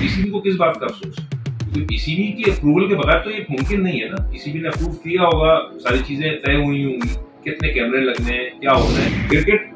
PCB को किस बात का अफसोस है? क्योंकि पीसीबी की अप्रूवल के बगैर तो ये मुमकिन नहीं है ना। पीसीबी ने अप्रूव किया होगा, सारी चीजें तय हुई होंगी, कितने कैमरे लगने हैं, क्या होना है। क्रिकेट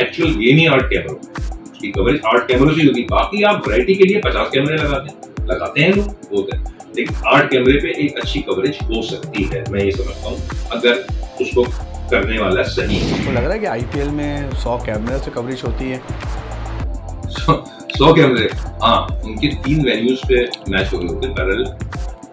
एक्चुअल गेम ही 8 कैमरों, उसकी कवरेज 8 कैमरों से होगी। बाकी आप वैरायटी के लिए 50 कैमरे लगाते हैं लोग, होते हैं, लेकिन 8 कैमरे पे एक अच्छी कवरेज हो सकती है, मैं ये समझता हूँ, अगर उसको करने वाला सही है। तो लग रहा है कि आईपीएल में 100 कैमरे से कवरेज होती है। 100 कैमरे, हाँ, उनके 3 वेन्यूज पे मैच हो रहे होते हैं पैरेलल,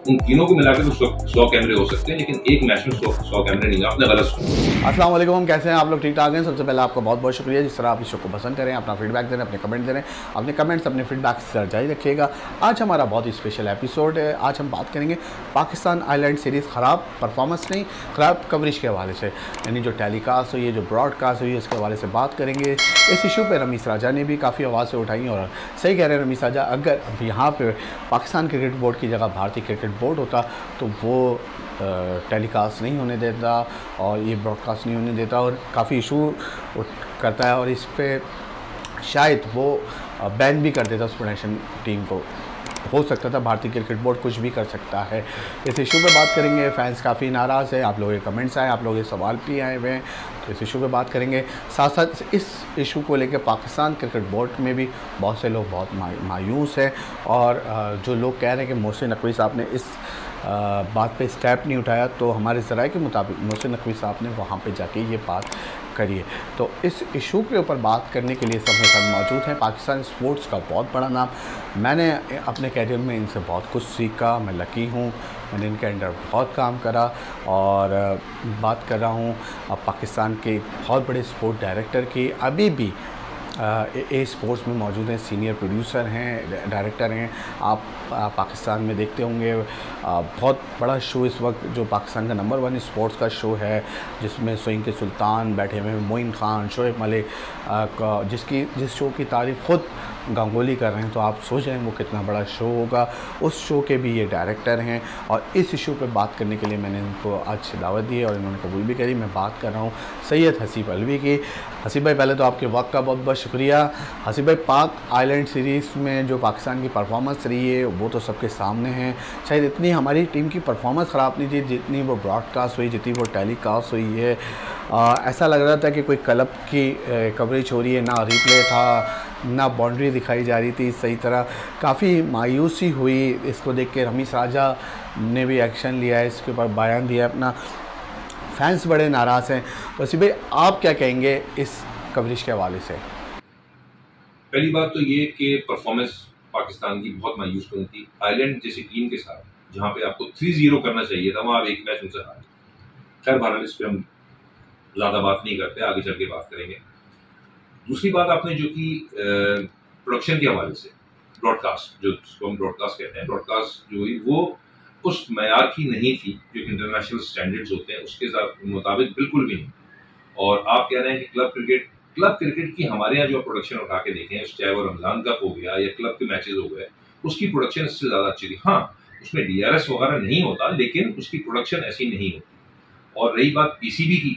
उन तीनों को मिलाकर तो 100 कैमरे हो सकते हैं, लेकिन एक मैच में 100 कैमरे नहीं। आपने गलत सुना। अस्सलाम वालेकुम, कैसे हैं आप लोग? ठीक ठाक हैं? सबसे पहले आपका बहुत बहुत शुक्रिया जिस तरह आप इस शो को पसंद करें, अपना फीडबैक दें, अपने कमेंट दें। अपने कमेंट्स अपने फीडबैक से जारी रखिएगा। आज हमारा बहुत ही स्पेशल एपिसोड है। आज हम बात करेंगे पाकिस्तान आइलैंड सीरीज़ ख़राब परफॉर्मेंस नहीं, ख़राब कवरेज के हवाले से, यानी जो टेलीकास्ट हुई है, जो ब्रॉडकास्ट हुई है, उसके हवाले से बात करेंगे। इस इशू पर रमीज़ राजा ने भी काफ़ी आवाज़ें उठाई और सही कह रहे हैं रमीज़ राजा, अगर यहाँ पर पाकिस्तान क्रिकेट बोर्ड की जगह भारतीय क्रिकेट बोर्ड होता तो वो टेलीकास्ट नहीं होने देता और ये ब्रॉडकास्ट नहीं होने देता और काफ़ी इशू करता है, और इस पे शायद वो बैन भी कर देता उस प्रोडक्शन टीम को। हो सकता था, भारतीय क्रिकेट बोर्ड कुछ भी कर सकता है। इस इशू पे बात करेंगे। फैंस काफ़ी नाराज़ है, आप लोगों के कमेंट्स आए, आप लोगों के सवाल भी आए हुए हैं, तो इस इशू पे बात करेंगे। साथ साथ इस इशू को लेकर पाकिस्तान क्रिकेट बोर्ड में भी बहुत से लोग बहुत मायूस हैं, और जो लोग कह रहे हैं कि मोहसिन नकवी साहब ने इस बात पे स्टेप नहीं उठाया, तो हमारे ज़राए के मुताबिक मोहसिन नकवी साहब ने वहाँ पे जाके ये बात करिए। तो इस इशू के ऊपर बात करने के लिए सब मेरे साथ मौजूद हैं पाकिस्तान स्पोर्ट्स का बहुत बड़ा नाम। मैंने अपने कैरियर में इनसे बहुत कुछ सीखा, मैं लकी हूँ, मैंने इनके अंडर बहुत काम करा, और बात कर रहा हूँ पाकिस्तान के बहुत बड़े स्पोर्ट डायरेक्टर की, अभी भी ए स्पोर्ट्स में मौजूद हैं, सीनियर प्रोड्यूसर हैं, डायरेक्टर हैं। आप पाकिस्तान में देखते होंगे बहुत बड़ा शो इस वक्त जो पाकिस्तान का नंबर 1 स्पोर्ट्स का शो है, जिसमें स्विंग के सुल्तान बैठे हुए हैं, मोइन खान, शोएब मलिक, जिस शो की तारीफ खुद गांगुली कर रहे हैं, तो आप सोच रहे हैं वो कितना बड़ा शो होगा। उस शो के भी ये डायरेक्टर हैं, और इस इशू पे बात करने के लिए मैंने इनको आज दावत दी है और इन्होंने कबूल भी करी। मैं बात कर रहा हूँ सैयद हसीब अलवी की। हसीब भाई, पहले तो आपके वक्त का बहुत बहुत शुक्रिया। हसीब भाई, पाक आइलैंड सीरीज़ में जो पाकिस्तान की परफॉर्मेंस रही है वो तो सबके सामने है। शायद इतनी हमारी टीम की परफॉर्मेंस ख़राब नहीं थी जितनी वो ब्रॉडकास्ट हुई, जितनी वो टेलीकास्ट हुई है। ऐसा लग रहा था कि कोई क्लब की कवरेज हो रही है, ना रिप्ले था, ना बाउंड्री दिखाई जा रही थी सही तरह। काफ़ी मायूसी हुई इसको देख के। रमीज़ राजा ने भी एक्शन लिया है, इसके ऊपर बयान दिया है अपना। फैंस बड़े नाराज़ हैं। वसीम भाई, आप क्या कहेंगे इस कवरेज के हवाले से? पहली बात तो ये कि परफॉर्मेंस पाकिस्तान की बहुत मायूस कौन थी। आयरलैंड जैसी टीम के साथ जहां पे आपको 3-0 करना चाहिए था, वहां आप एक मैच उनसे हारे। खैर, बहरहाल इस पर हम ज़्यादा बात नहीं करते, आगे चल के बात करेंगे। दूसरी बात आपने जो कि प्रोडक्शन के हवाले से, ब्रॉडकास्ट, जो हम ब्रॉडकास्ट कहते हैं, ब्रॉडकास्ट जो हुई वो उस मयार की नहीं थी जो इंटरनेशनल स्टैंडर्ड्स होते हैं, उसके साथ मुताबिक बिल्कुल भी नहीं। और आप कह रहे हैं कि क्लब क्रिकेट की हमारे यहाँ जो प्रोडक्शन उठा के देखें, चाहे वो रमजान कप हो गया या क्लब के मैचेस हो गए, उसकी प्रोडक्शन इससे ज़्यादा अच्छी थी। हाँ, उसमें DRS वगैरह नहीं होता, लेकिन उसकी प्रोडक्शन ऐसी नहीं होती। और रही बात पीसीबी की,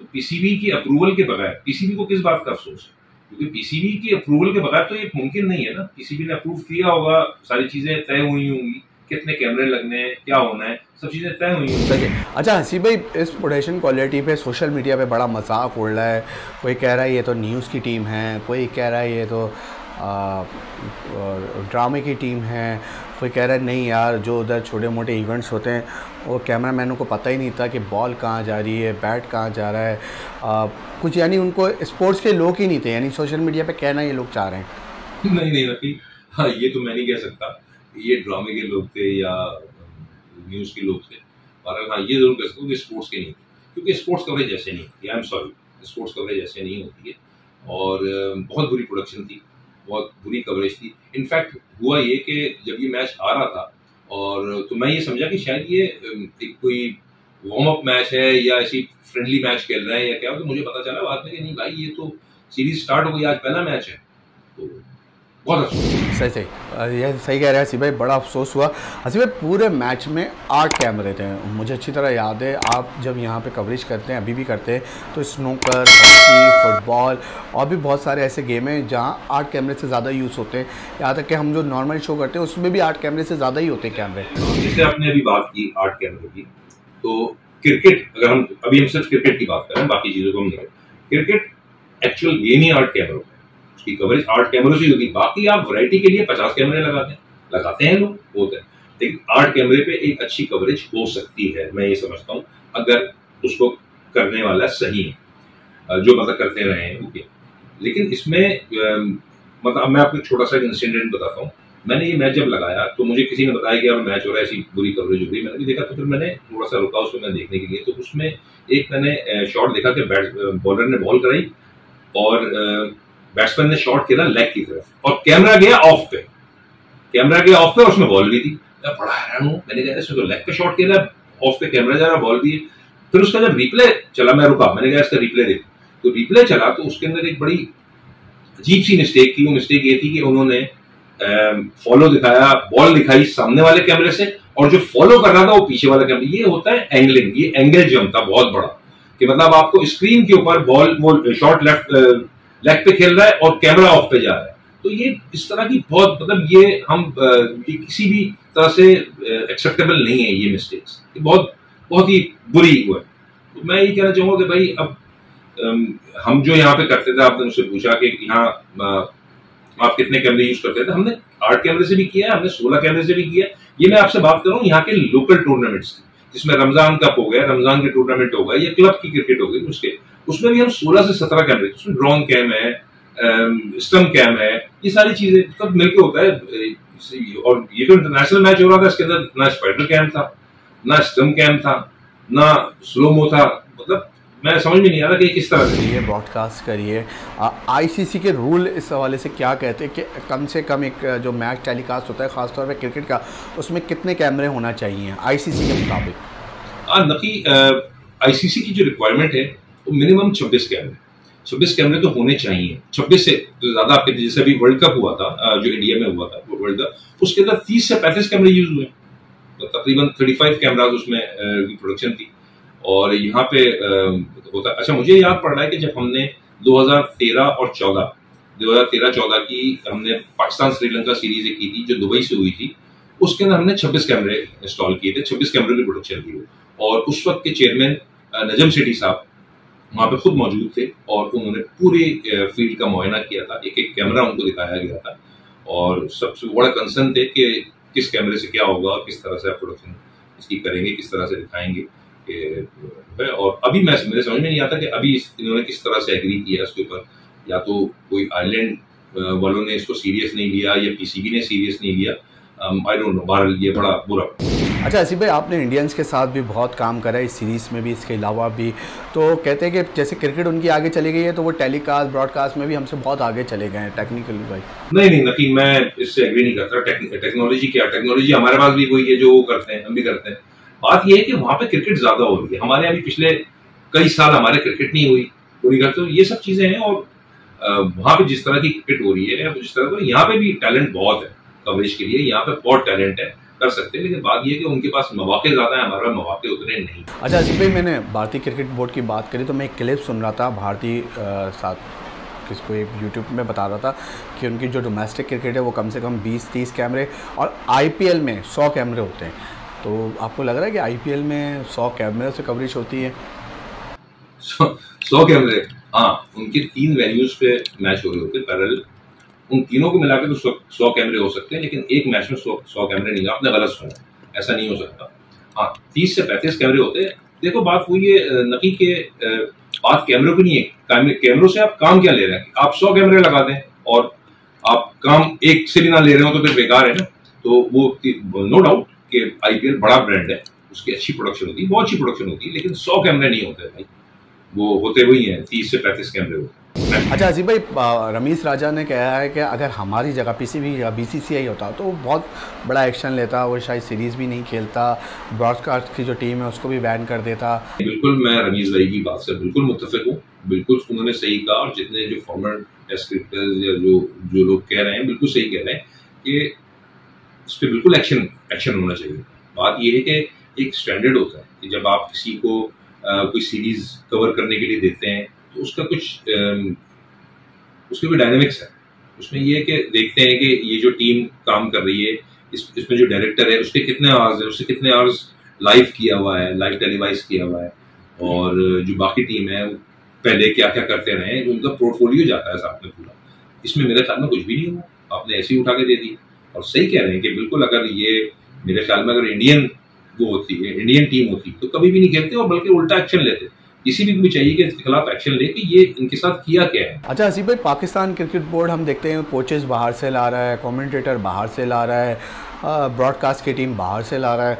तो पीसीबी की अप्रूवल के बगैर, पीसीबी को किस बात का अफसोस है? क्योंकि पीसीबी की अप्रूवल के बगैर तो ये मुमकिन नहीं है ना। पीसीबी ने अप्रूव किया होगा, सारी चीजें तय हुई होंगी, कितने कैमरे लगने हैं, क्या होना है, सब चीजें तय हुई होंगी। अच्छा हसीब भाई, इस प्रोडक्शन क्वालिटी पे सोशल मीडिया पे बड़ा मजाक उड़ रहा है। कोई कह रहा है ये तो न्यूज़ की टीम है, कोई कह रहा है ये तो ड्रामे की टीम है, कोई कह रहा है नहीं यार, जो उधर छोटे मोटे इवेंट्स होते हैं वो कैमरा मैनों को पता ही नहीं था कि बॉल कहाँ जा रही है, बैट कहाँ जा रहा है। कुछ यानी उनको स्पोर्ट्स के लोग ही नहीं थे, यानी सोशल मीडिया पे कहना ये लोग चाह रहे हैं। नहीं रफी, हाँ, ये तो मैं नहीं कह सकता ये ड्रामे के लोग थे या न्यूज़ के लोग थे। और हाँ, ये जरूर कह सकता हूँ कि स्पोर्ट्स के नहीं थे, क्योंकि स्पोर्ट्स कवरेज ऐसे नहीं होती। I am sorry, sports coverage ऐसे नहीं होती है। और बहुत बुरी प्रोडक्शन थी, बहुत बुरी कवरेज थी। इनफैक्ट हुआ ये कि जब ये मैच आ रहा था, और तो मैं ये समझा कि शायद ये एक कोई वार्म अप मैच है या ऐसी फ्रेंडली मैच खेल रहे हैं या क्या, तो मुझे पता चला बाद में कि नहीं भाई, ये तो सीरीज स्टार्ट हो गई, आज पहला मैच है। तो बहुत अच्छा। सही सही, ये सही कह रहे हैं हसीब भाई, बड़ा अफसोस हुआ। हसीब भाई पूरे मैच में 8 कैमरे थे, मुझे अच्छी तरह याद है। आप जब यहाँ पे कवरेज करते हैं, अभी भी करते हैं, तो स्नूकर, हॉकी, फुटबॉल और भी बहुत सारे ऐसे गेम हैं जहाँ 8 कैमरे से ज़्यादा यूज़ होते हैं। यहाँ तक कि हम जो नॉर्मल शो करते हैं उसमें भी 8 कैमरे से ज़्यादा ही होते हैं कैमरे। जैसे आपने अभी बात की 8 कैमरे की, तो क्रिकेट, अगर हम सिर्फ क्रिकेट की बात करें, बाकी चीज़ों को हम नहीं, क्रिकेट एक्चुअल गेम ही 8 कैमरों का है, उसकी कवरेज 8 कैमरों से होगी। बाकी आप वैरायटी के लिए 50 कैमरे लगाते हैं लोग, होते हैं, लेकिन 8 कैमरे पे एक अच्छी कवरेज हो सकती है, मैं ये समझता हूँ, अगर उसको करने वाला सही है, जो मतलब करते रहे हैं ओके। लेकिन इसमें मतलब मैं आपको छोटा सा इंसिडेंट बताता हूँ। मैंने ये मैच जब लगाया तो मुझे किसी ने बताया कि यार मैच हो रहा है, ऐसी बुरी कवरेज हो गई। मैंने भी देखा, तो फिर मैंने थोड़ा सा रुका उसको मैं देखने के लिए, तो उसमें एक मैंने शॉट देखा कि बॉलर ने बॉल कराई और बैट्समैन ने शॉट खेला लेग की तरफ और कैमरा गया ऑफ पे, और उसमें बॉल भी थी। मैं बड़ा हैरान हूँ, मैंने कहा इसमें तो लेग पे शॉट खेला, ऑफ पे कैमरा जा रहा, बॉल भी है। फिर उसका जब रिप्ले चला, मैं रुका, मैंने कहा इसका रिप्ले देख, तो रिप्ले चला तो उसके अंदर एक बड़ी अजीब सी मिस्टेक थी। वो मिस्टेक ये थी कि उन्होंने फॉलो दिखाया, बॉल दिखाई सामने वाले कैमरे से, और जो फॉलो कर रहा था वो पीछे वाला कैमरा। ये होता है एंगलिंग, ये एंगल जंप था बहुत बड़ा, कि मतलब आपको स्क्रीन के ऊपर बॉल, वो शॉट लेफ्ट लेग पे खेल रहा है और कैमरा ऑफ पे जा रहा है। तो ये इस तरह की बहुत, मतलब ये ये किसी भी तरह से एक्सेप्टेबल नहीं है, ये मिस्टेक्स बहुत ही बुरी हुआ है। तो मैं ये कहना चाहूंगा कि भाई अब हम जो यहाँ पे करते थे, आपने मुझसे पूछा कि यहाँ आप कितने कैमरे यूज करते थे, हमने 8 कैमरे से भी किया है, हमने 16 कैमरे से भी किया है। ये मैं आपसे बात कर रहा हूँ यहाँ के लोकल टूर्नामेंट्स की, जिसमें रमजान कप हो गया, रमजान के टूर्नामेंट हो गया, या क्लब की क्रिकेट हो गई, उसमें भी हम 16 से 17 कैमरे, उसमें ड्रोन कैम है, स्टम्प कैम है, ये सारी चीजें सब मिलकर होता है। और ये तो इंटरनेशनल मैच हो रहा था, इसके अंदर ना स्पाइडर कैम था, ना स्टम्प कैम था, ना स्लोमो था, मतलब मैं समझ में नहीं आ रहा कि किस तरह से ये ब्रॉडकास्ट करिए। आईसीसी के रूल इस हवाले से क्या कहते हैं कि कम से कम एक जो मैच टेलीकास्ट होता है खासतौर पे क्रिकेट का, उसमें कितने कैमरे होना चाहिए आईसीसी के मुताबिक? नकी आईसीसी की जो रिक्वायरमेंट है वो मिनिमम 26 कैमरे, 26 कैमरे तो होने चाहिए। 26 से ज्यादा आपके, जैसे अभी वर्ल्ड कप हुआ था जो इंडिया में हुआ था वर्ल्ड कप, उसके अंदर 30 से 35 कैमरे यूज हुए, तो तकरीबन 35 कैमराज उसमें प्रोडक्शन थी। और यहाँ पे होता, अच्छा मुझे याद पड़ रहा है कि जब हमने 2013 और 2014 की हमने पाकिस्तान श्रीलंका सीरीज की थी जो दुबई से हुई थी, उसके अंदर हमने 26 कैमरे इंस्टॉल किए थे, 26 कैमरे की प्रोडक्शन की। और उस वक्त के चेयरमैन नजम सेठी साहब वहां पे खुद मौजूद थे और उन्होंने पूरे फील्ड का मुआयना किया था, एक एक कैमरा उनको दिखाया गया था, और सबसे बड़ा कंसर्न थे कि किस कैमरे से क्या होगा, किस तरह से आप प्रोडक्शन इसकी करेंगे, किस तरह से दिखाएंगे। और अभी मेरे समझ में नहीं आता कि अभी इन्होंने किस तरह से एग्री किया इसके ऊपर, या तो कोई आयरलैंड वालों ने इसको सीरियस नहीं लिया या पीसीबी ने सीरियस नहीं लिया, आई डोंट नो, बहरहाल ये बड़ा बुरा। अच्छा हसीब भाई, आपने इंडियंस के साथ भी बहुत काम करा है इस सीरीज़ में भी, इसके अलावा भी, तो कहते हैं कि जैसे क्रिकेट उनकी आगे चली गई है तो वो टेलीकास्ट ब्रॉडकास्ट में भी हमसे बहुत आगे चले गए हैं टेक्निकली। भाई नहीं नकीन, मैं इससे एग्री नहीं करता। टेक्नोलॉजी क्या, टेक्नोलॉजी हमारे पास भी वही है जो वो करते हैं, हम भी करते हैं। बात यह है कि वहां पे क्रिकेट ज्यादा हो रही है, हमारे यहाँ भी पिछले कई साल हमारे क्रिकेट नहीं हुई पूरी करते, तो ये सब चीजें हैं। और वहां पे जिस तरह की क्रिकेट हो रही है, जिस तरह का यहाँ पे भी टैलेंट बहुत है कवरेज के लिए, यहाँ पे बहुत टैलेंट है, कर सकते हैं, लेकिन बात यह है कि उनके पास मौके ज्यादा है, हमारे पास मौके उतने नहीं। अच्छा हसीब भाई, मैंने भारतीय क्रिकेट बोर्ड की बात करी तो मैं एक क्लिप सुन रहा था, भारतीय साथ किसको एक यूट्यूब में बता रहा था कि उनकी जो डोमेस्टिक क्रिकेट है वो कम से कम 20-30 कैमरे और आईपीएल में 100 कैमरे होते हैं। तो आपको लग रहा है कि आईपीएल में 100 कैमरे से कवरेज होती है? 100 कैमरे, हाँ, उनके 3 वेन्यूज पे मैच हो रहे होते पैरेलल, उन तीनों को मिलाकर तो 100 कैमरे हो सकते हैं, लेकिन एक मैच में 100 कैमरे नहीं, आपने गलत सुना, ऐसा नहीं हो सकता। हाँ, 30 से 35 कैमरे होते हैं। देखो बात हुई है नकी के, बात कैमरों की नहीं है, कैमरों से आप काम क्या ले रहे हैं? आप 100 कैमरे लगा दें और आप काम एक से भी ना ले रहे हो तो फिर बेकार है ना। तो वो नो डाउट कि आईपीएल बड़ा ब्रांड है, उसकी अच्छी प्रोडक्शन होती है, बहुत अच्छी प्रोडक्शन होती है, लेकिन 100 कैमरे नहीं होते भाई, वो होते वही हैं 30 से 35 कैमरे होते। अच्छा हसीब भाई, रमीश राजा ने कहा है कि अगर हमारी जगह पीसीबी या बीसीसीआई होता तो वो बहुत बड़ा एक्शन लेता, वो शायद सीरीज़ भी नहीं खेलता, ब्रॉडकास्ट की जो टीम है उसको भी बैन कर देता। बिल्कुल, मैं रमीश भाई की बात से बिल्कुल मुत्तफिक हूँ, बिल्कुल उन्होंने सही कहा। और जितने जो फॉर्मर टेस्ट क्रिकेटर्स या जो लोग कह रहे हैं बिल्कुल सही कह रहे हैं कि इस पर बिल्कुल एक्शन होना चाहिए। बात यह है कि एक स्टैंडर्ड होता है कि जब आप किसी को कोई सीरीज कवर करने के लिए देते हैं तो उसका कुछ उसके भी डायनेमिक्स है। उसमें ये है कि देखते हैं कि ये जो टीम काम कर रही है इसमें जो डायरेक्टर है उसके कितने आवर्स है, उससे कितने आवर्स लाइव किया हुआ है, लाइव टेलीवाइज किया हुआ है, और जो बाकी टीम है पहले क्या क्या करते रहे हैं, उनका पोर्टफोलियो जाता है साथ में पूरा। इसमें मेरे ख्याल में कुछ भी नहीं हुआ, आपने ऐसे ही उठा के दे दी। और सही कह रहे हैं कि बिल्कुल अगर ये मेरे ख्याल में अगर इंडियन टीम होती तो कभी भी नहीं खेलते और बल्कि उल्टा एक्शन लेते। किसी भी चाहिए कि इसके खिलाफ एक्शन ले कि ये इनके साथ किया क्या है। अच्छा हसीब भाई, पाकिस्तान क्रिकेट बोर्ड हम देखते हैं कोचेस बाहर से ला रहा है, कमेंटेटर बाहर से ला रहा है, ब्रॉडकास्ट की टीम बाहर से ला रहा है,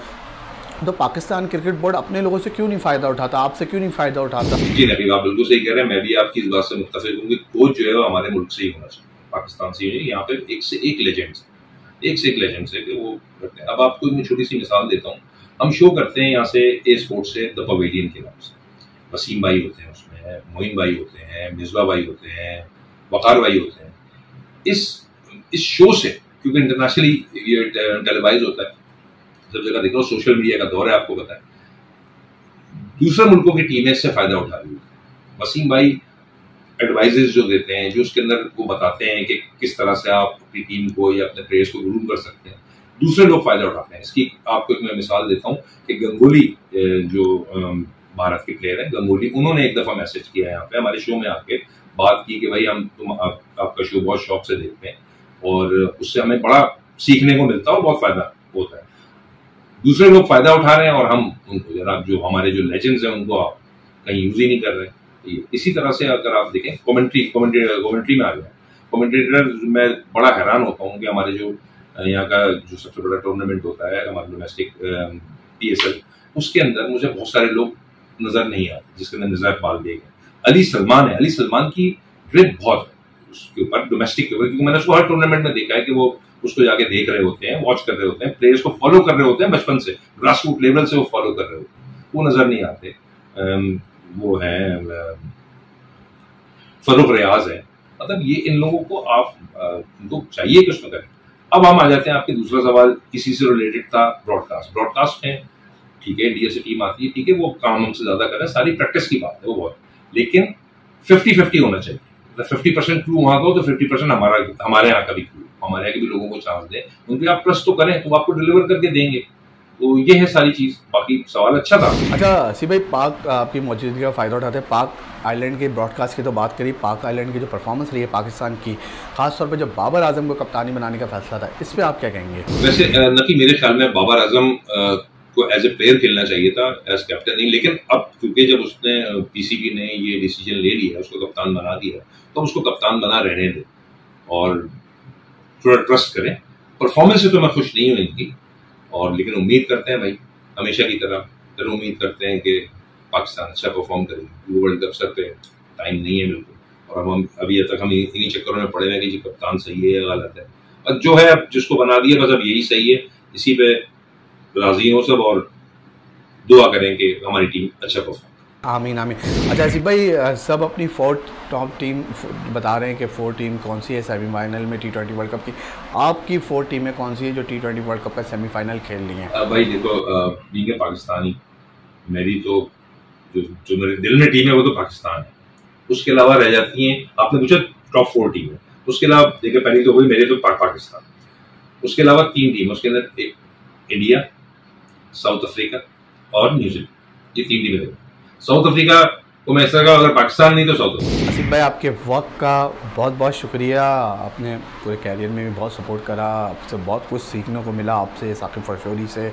तो पाकिस्तान क्रिकेट बोर्ड अपने लोगों से क्यों नहीं फ़ायदा उठाता, आपसे क्यों नहीं फ़ायदा उठाता? जी नबीब, आप बिल्कुल सही कह रहे हैं। मैं भी आपकी इस बात से मुत्तफिक हूँ कि कोच जो है वो हमारे मुल्क से ही होना चाहिए, पाकिस्तान से ही। यहाँ पे एक से एक लेजेंड्स है कि वो करते हैं। अब आपको मैं छोटी सी मिसाल देता हूँ। हम शो करते हैं यहाँ से ए स्पोर्ट्स से द पवेलियन के नाम से। वसीम भाई होते हैं उसमें, मोइन भाई होते हैं, मिसबा भाई होते हैं, वकार भाई होते हैं। इस शो से, क्योंकि इंटरनेशनली ये टेलीवाइज होता है, सब जगह देख लो, सोशल मीडिया का दौर है, आपको पता है, दूसरे मुल्कों की टीमें इससे फायदा उठा रही है। वसीम भाई एडवाइजेस जो देते हैं, जो उसके अंदर वो बताते हैं कि किस तरह से आप अपनी टीम को या अपने प्लेयर्स को ग्रूम कर सकते हैं, दूसरे लोग फायदा उठाते हैं। इसकी आपको एक मैं मिसाल देता हूँ कि गंगोली जो भारत के प्लेयर है, गंगोली, उन्होंने एक दफा मैसेज किया यहाँ पे हमारे शो में आके, बात की कि भाई आपका शो बहुत शौक से देखते हैं और उससे हमें बड़ा सीखने को मिलता है और बहुत फायदा होता है। दूसरे लोग फायदा उठा रहे हैं और हम उनको जरा, जो हमारे जो लेजेंड्स हैं उनको आप कहीं यूज ही नहीं कर रहे। इसी तरह से अगर आप देखें कमेंट्री में आ गया, कमेंटेटर मैं बड़ा हैरान होता हूँ कि हमारे जो यहाँ का जो सबसे बड़ा टूर्नामेंट होता है हमारा डोमेस्टिक PSL, उसके अंदर मुझे बहुत सारे लोग नजर नहीं आते, जिसके अंदर निज़ार इकबाल बेग है, अली सलमान है। अली सलमान की ग्रिप बहुत है उसके ऊपर, डोमेस्टिक के ऊपर, क्योंकि मैंने उसको हर टूर्नामेंट में देखा है कि वो उसको जाके देख रहे होते हैं, वॉच कर रहे होते हैं, प्लेयर्स को फॉलो कर रहे होते हैं, बचपन से ग्रास रूट लेवल से वो फॉलो कर रहे होते हैं, वो नजर नहीं आते। वो है फरूख रियाज है। मतलब ये इन लोगों को आप उनको चाहिए कि उसमें करें। अब हम आ जाते हैं, आपके दूसरा सवाल इसी से रिलेटेड था, ब्रॉडकास्ट में ठीक है, इंडिया से टीम आती है, ठीक है, वो काम हमसे ज्यादा कर रहे हैं, सारी प्रैक्टिस की बात है वो बहुत, लेकिन 50-50 होना चाहिए। 50% क्रू वहां का हो तो 50% हमारे यहाँ का भी क्रू, हमारे यहाँ के भी लोगों को चांस दें, उनके आप ट्रस्ट तो करें तो आपको डिलीवर करके देंगे। तो ये है सारी चीज। बाकी सवाल अच्छा था। अच्छा सी भाई, पाक आपकी मौजूदगी का फ़ायदा उठाते हैं। पाक आइलैंड के ब्रॉडकास्ट की तो बात करी, पाक आइलैंड की जो परफॉर्मेंस रही है पाकिस्तान की, खासतौर पर जब बाबर आजम को कप्तानी बनाने का फैसला था, इस पर आप क्या कहेंगे? वैसे नकी मेरे ख्याल में बाबर आजम को एज ए प्लेयर खेलना चाहिए था, एज कैप्टन नहीं। लेकिन अब क्योंकि जब उसने PCB ने ये डिसीजन ले लिया, उसको कप्तान बना दिया, तो उसको कप्तान बना रहने दे और थोड़ा ट्रस्ट करें। परफॉर्मेंस से तो मैं खुश नहीं हूँ इनकी, और लेकिन उम्मीद करते हैं भाई हमेशा की तरह, फिर उम्मीद करते हैं कि पाकिस्तान अच्छा परफॉर्म करेगी। वर्ल्ड कप सर पे टाइम नहीं है बिल्कुल, और अब हम अभी तक हम इन्हीं चक्करों में पड़े हैं कि जी कप्तान सही है या गलत है। अब जो है, अब जिसको बना दिया बस अब यही सही है, इसी पे राजी हो सब, और दुआ करें कि हमारी टीम अच्छा परफॉर्म। आमीन आमीन। अच्छा हसीब भाई, सब अपनी 4 टॉप टीम बता रहे हैं कि 4 टीम कौन सी है सेमीफाइनल में T20 वर्ल्ड कप की, आपकी 4 टीमें कौन सी है जो T20 वर्ल्ड कप का सेमीफाइनल खेल रही हैं? भाई देखो, ठीक है, पाकिस्तानी मेरी तो जो मेरे दिल में टीम है वो तो पाकिस्तान है। उसके अलावा रह जाती हैं, आपने पूछा टॉप 4 टीम है, उसके अलावा देखिए पहली तो हुई मेरे तो पाकिस्तान, उसके अलावा 3 टीम, उसके अंदर एक इंडिया, साउथ अफ्रीका और न्यूजीलैंड, ये 3 टीमें। साउथ अफ्रीका को मैं ऐसा कहा, अगर पाकिस्तान नहीं तो साउथ अफ्रीका। हसीब भाई, आपके वक्त का बहुत बहुत शुक्रिया, आपने पूरे कैरियर में भी बहुत सपोर्ट करा, आपसे बहुत कुछ सीखने को मिला, आपसे साकिब फरशोरी से।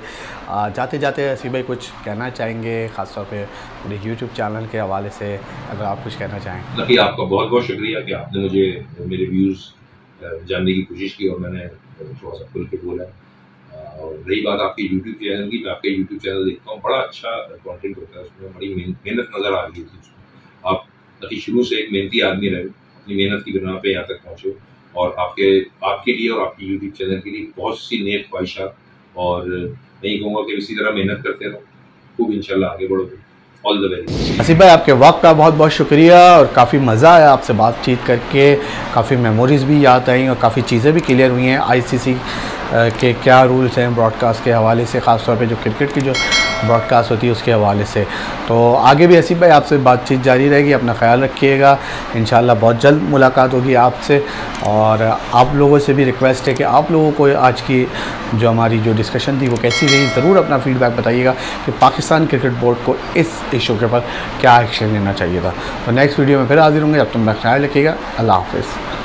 जाते जाते हसीब भाई कुछ कहना चाहेंगे, ख़ासतौर पे पूरे YouTube चैनल के हवाले से, अगर आप कुछ कहना चाहें? नकी, आपका बहुत बहुत शुक्रिया कि आपने मुझे मेरे व्यूज़ जानने की कोशिश की और मैंने थोड़ा सा खुल के बोला। और रही बात आपके YouTube चैनल की, मैं आपके YouTube चैनल देखता हूँ, बड़ा अच्छा कंटेंट होता है उसमें, बड़ी मेहनत नज़र आ रही थी उसमें। आप नकी शुरू से एक मेहनती आदमी रहे, अपनी मेहनत की बिना पे यहाँ तक पहुँचे, और आपके लिए और आपके YouTube चैनल के लिए बहुत सी नेक ख्वाहिशात, और मैं ये कहूँगा कि इसी तरह मेहनत करते रहो, खूब इंशाल्लाह आगे बढ़ोगे। All the very. आसिफ भाई, आपके वक्त का बहुत बहुत शुक्रिया और काफ़ी मज़ा आया आपसे बातचीत करके, काफ़ी मेमोरीज़ भी याद आई और काफ़ी चीज़ें भी क्लियर हुई हैं। ICC के क्या रूल्स हैं ब्रॉडकास्ट के हवाले से, ख़ास तौर पे जो क्रिकेट की जो ब्रॉडकास्ट होती है उसके हवाले से। तो आगे भी आसिफ भाई आपसे बातचीत जारी रहेगी, अपना ख्याल रखिएगा। इंशाल्लाह बहुत जल्द मुलाकात होगी आपसे। और आप लोगों से भी रिक्वेस्ट है कि आप लोगों को आज की जो हमारी जो डिस्कशन थी वो कैसी रही, ज़रूर अपना फ़ीडबैक बताइएगा कि पाकिस्तान क्रिकेट बोर्ड को इस इशू के ऊपर क्या एक्शन लेना चाहिए था। तो नेक्स्ट वीडियो में फिर हाजिर होंगे, अब तुम अपना ख्याल रखिएगा। अल्लाह हाफ़िज़।